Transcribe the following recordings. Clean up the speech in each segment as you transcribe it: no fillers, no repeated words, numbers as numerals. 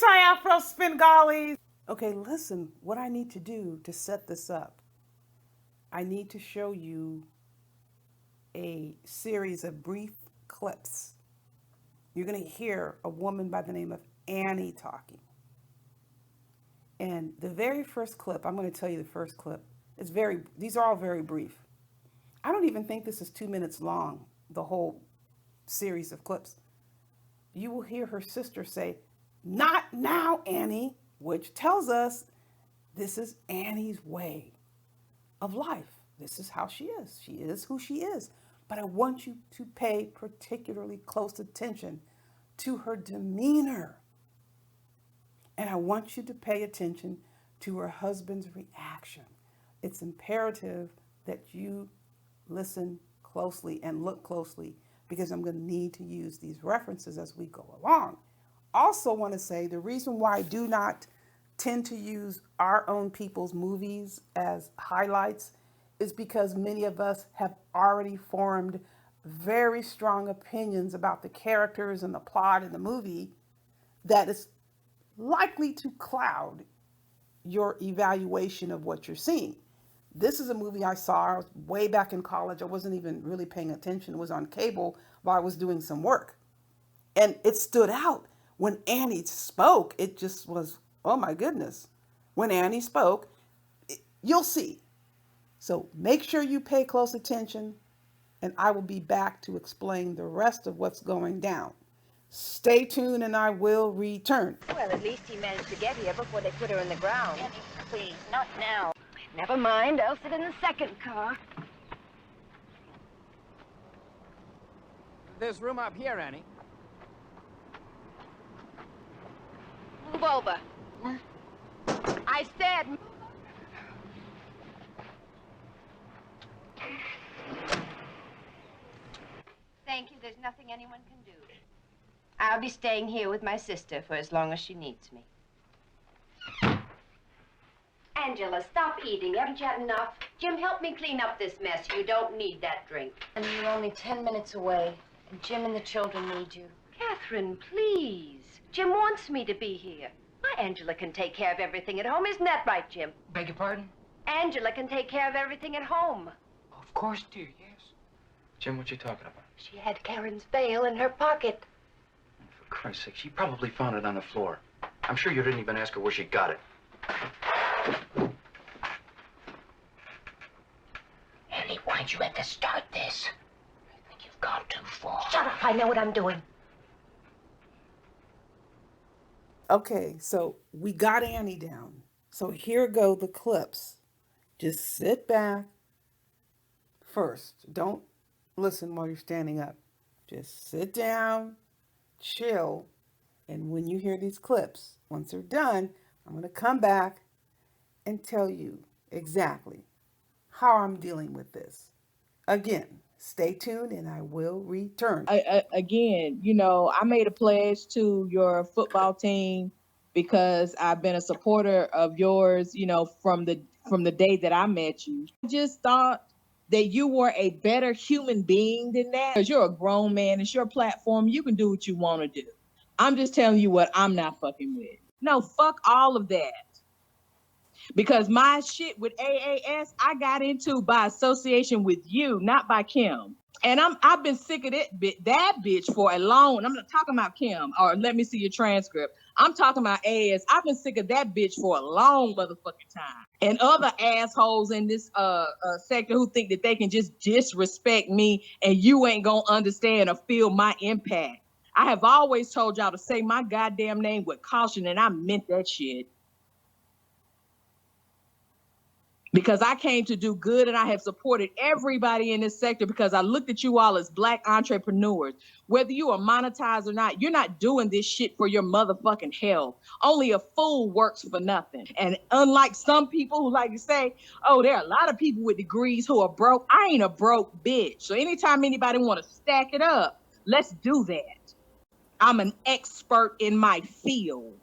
Afro Svengalis. Okay, listen, what I need to do to set this up, I need to show you a series of brief clips. You're going to hear a woman by the name of Annie talking. And the very first clip, I'm going to tell you the first clip. These are all very brief. I don't even think this is 2 minutes long, the whole series of clips. You will hear her sister say, "Not now, Annie," which tells us this is Annie's way of life. This is how she is. She is who she is. But I want you to pay particularly close attention to her demeanor. And I want you to pay attention to her husband's reaction. It's imperative that you listen closely and look closely, because I'm going to need to use these references as we go along. Also want to say the reason why I do not tend to use our own people's movies as highlights is because many of us have already formed very strong opinions about the characters and the plot in the movie that is likely to cloud your evaluation of what you're seeing. This is a movie I saw way back in college. I wasn't even really paying attention. It was on cable while I was doing some work. And it stood out. When Annie spoke, it just was, oh my goodness. When Annie spoke, you'll see. So make sure you pay close attention, and I will be back to explain the rest of what's going down. Stay tuned and I will return. Well, at least he managed to get here before they put her in the ground. Annie, please, not now. Never mind, I'll sit in the second car. There's room up here, Annie. Move over. I said move. Thank you, there's nothing anyone can do. I'll be staying here with my sister for as long as she needs me. Angela, stop eating. Haven't you had enough? Jim, help me clean up this mess. You don't need that drink. And you're only 10 minutes away, and Jim and the children need you. Catherine, please. Jim wants me to be here. My Angela can take care of everything at home. Isn't that right, Jim? Beg your pardon? Angela can take care of everything at home. Of course, dear, yes. Jim, what you talking about? She had Karen's veil in her pocket. For Christ's sake, she probably found it on the floor. I'm sure you didn't even ask her where she got it. Annie, why'd you have to start this? I think you've gone too far. Shut up, I know what I'm doing. Okay, so we got Annie down. So here go the clips. Just sit back first. Don't listen while you're standing up. Just sit down, chill, and when you hear these clips, once they're done, I'm going to come back and tell you exactly how I'm dealing with this. Again, stay tuned and I will return. Again, I made a pledge to your football team because I've been a supporter of yours, from the day that I met you. I just thought that you were a better human being than that. Because you're a grown man, it's your platform, you can do what you want to do. I'm just telling you what I'm not fucking with. No, fuck all of that. Because my shit with AAS, I got into by association with you, not by Kim. And I've been sick of that bitch for a long, I'm not talking about Kim, or let me see your transcript. I'm talking about AAS. I've been sick of that bitch for a long motherfucking time. And other assholes in this sector who think that they can just disrespect me and you ain't gonna understand or feel my impact. I have always told y'all to say my goddamn name with caution, and I meant that shit. Because I came to do good, and I have supported everybody in this sector because I looked at you all as Black entrepreneurs. Whether you are monetized or not, you're not doing this shit for your motherfucking health. Only a fool works for nothing. And unlike some people who like to say, oh, there are a lot of people with degrees who are broke, I ain't a broke bitch. So anytime anybody want to stack it up, let's do that. I'm an expert in my field.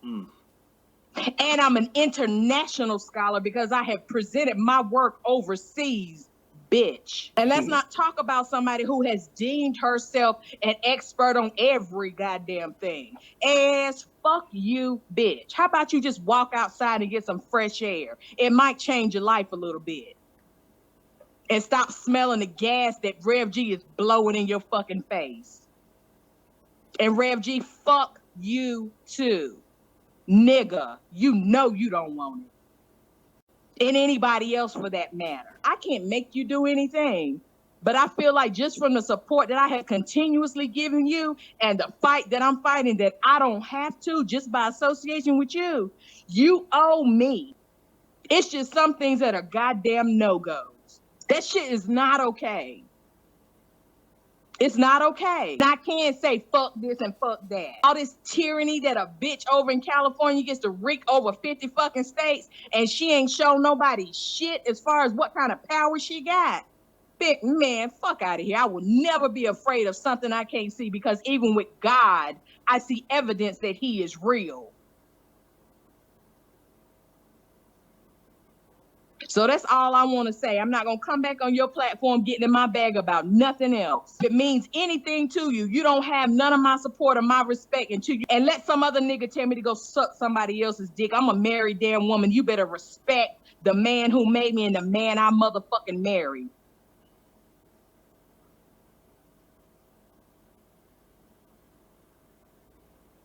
And I'm an international scholar because I have presented my work overseas, bitch. And let's not talk about somebody who has deemed herself an expert on every goddamn thing. As fuck you, bitch. How about you just walk outside and get some fresh air? It might change your life a little bit. And stop smelling the gas that Rev G is blowing in your fucking face. And Rev G, fuck you too. Nigga, you know you don't want it. And anybody else for that matter. I can't make you do anything. But I feel like just from the support that I have continuously given you and the fight that I'm fighting that I don't have to just by association with you, you owe me. It's just some things that are goddamn no-goes. That shit is not okay. It's not okay. I can't say fuck this and fuck that. All this tyranny that a bitch over in California gets to wreak over 50 fucking states and she ain't show nobody shit as far as what kind of power she got. Big man, fuck out of here. I will never be afraid of something I can't see because even with God, I see evidence that he is real. So that's all I want to say. I'm not going to come back on your platform getting in my bag about nothing else. If it means anything to you, you don't have none of my support or my respect until you, and let some other nigga tell me to go suck somebody else's dick. I'm a married damn woman. You better respect the man who made me and the man I motherfucking married.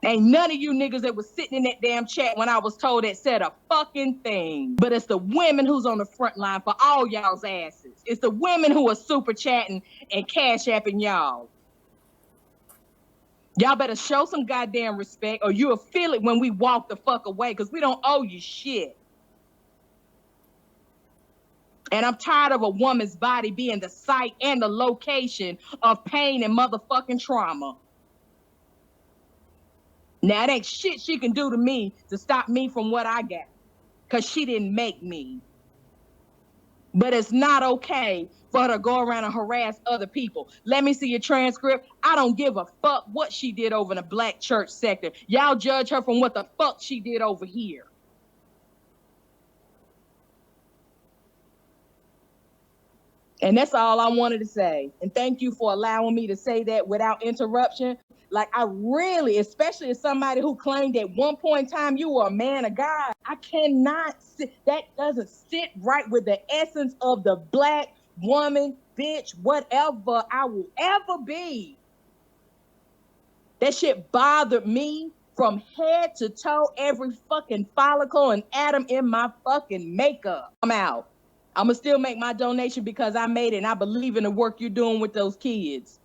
Ain't none of you niggas that was sitting in that damn chat when I was told that said a fucking thing. But it's the women who's on the front line for all y'all's asses. It's the women who are super chatting and cash apping y'all. Y'all better show some goddamn respect or you'll feel it when we walk the fuck away because we don't owe you shit. And I'm tired of a woman's body being the site and the location of pain and motherfucking trauma. Now, it ain't shit she can do to me to stop me from what I got, because she didn't make me. But it's not okay for her to go around and harass other people. Let me see your transcript. I don't give a fuck what she did over in the black church sector. Y'all judge her from what the fuck she did over here. And that's all I wanted to say. And thank you for allowing me to say that without interruption. Like, I really, especially as somebody who claimed at one point in time you were a man of God, I cannot sit, that doesn't sit right with the essence of the black woman, bitch, whatever I will ever be. That shit bothered me from head to toe, every fucking follicle and atom in my fucking makeup. I'm out. I'm gonna still make my donation because I made it and I believe in the work you're doing with those kids.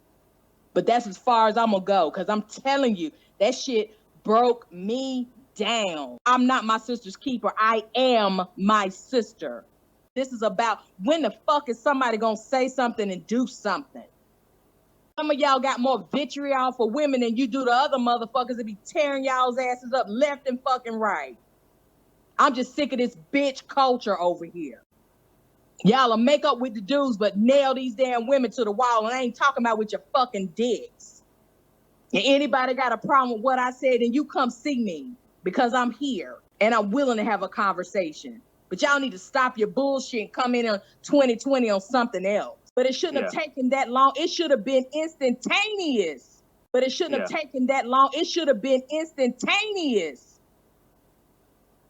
But that's as far as I'm gonna go, because I'm telling you, that shit broke me down. I'm not my sister's keeper. I am my sister. This is about when the fuck is somebody gonna say something and do something? Some of y'all got more vitriol for women than you do to other motherfuckers that be tearing y'all's asses up left and fucking right. I'm just sick of this bitch culture over here. Y'all will make up with the dudes, but nail these damn women to the wall. And I ain't talking about with your fucking dicks. And anybody got a problem with what I said, then you come see me because I'm here and I'm willing to have a conversation. But y'all need to stop your bullshit and come in 2020 on something else. But it shouldn't have taken that long. It should have been instantaneous. But it shouldn't have taken that long. It should have been instantaneous.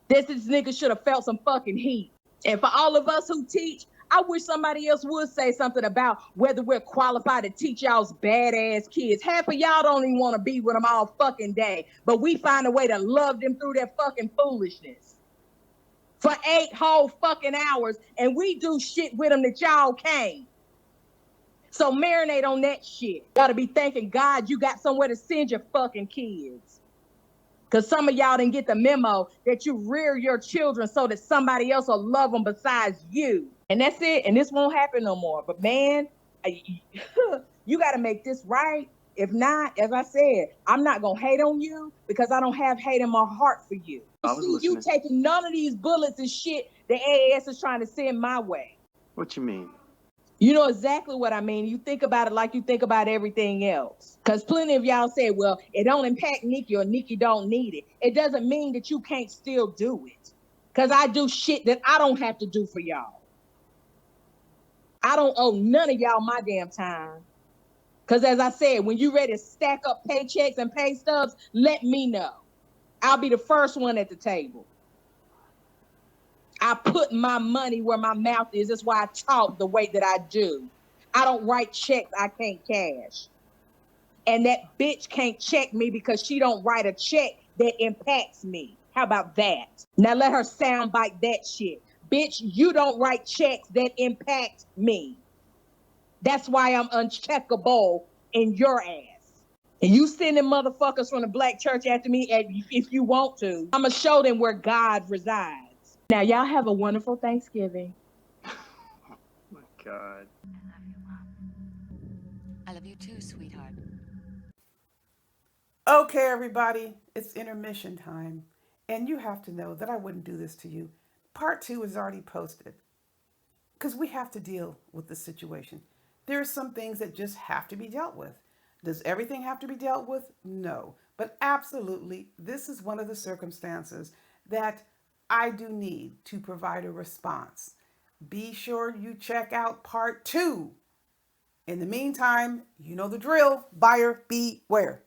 This nigga should have felt some fucking heat. And for all of us who teach, I wish somebody else would say something about whether we're qualified to teach y'all's badass kids. Half of y'all don't even want to be with them all fucking day, but we find a way to love them through their fucking foolishness. For 8 whole fucking hours, and we do shit with them that y'all can't. So marinate on that shit. Gotta be thanking God you got somewhere to send your fucking kids. Because some of y'all didn't get the memo that you rear your children so that somebody else will love them besides you. And that's it. And this won't happen no more. But man, you got to make this right. If not, as I said, I'm not going to hate on you because I don't have hate in my heart for you. You taking none of these bullets and shit the AAS is trying to send my way. What you mean? You know exactly what I mean. You think about it like you think about everything else. Because plenty of y'all say, well, it don't impact Nikki or Nikki don't need it. It doesn't mean that you can't still do it. Because I do shit that I don't have to do for y'all. I don't owe none of y'all my damn time. Because as I said, when you ready to stack up paychecks and pay stubs, let me know. I'll be the first one at the table. I put my money where my mouth is. That's why I talk the way that I do. I don't write checks I can't cash. And that bitch can't check me because she don't write a check that impacts me. How about that? Now let her soundbite that shit. Bitch, you don't write checks that impact me. That's why I'm uncheckable in your ass. And you sending motherfuckers from the black church after me if you want to. I'm going to show them where God resides. Now, y'all have a wonderful Thanksgiving. Oh, my God. I love you too, sweetheart. Okay, everybody, it's intermission time. And you have to know that I wouldn't do this to you. Part 2 is already posted because we have to deal with the situation. There are some things that just have to be dealt with. Does everything have to be dealt with? No. But absolutely, this is one of the circumstances that I do need to provide a response. Be sure you check out part 2. In the meantime, you know the drill. Buyer beware.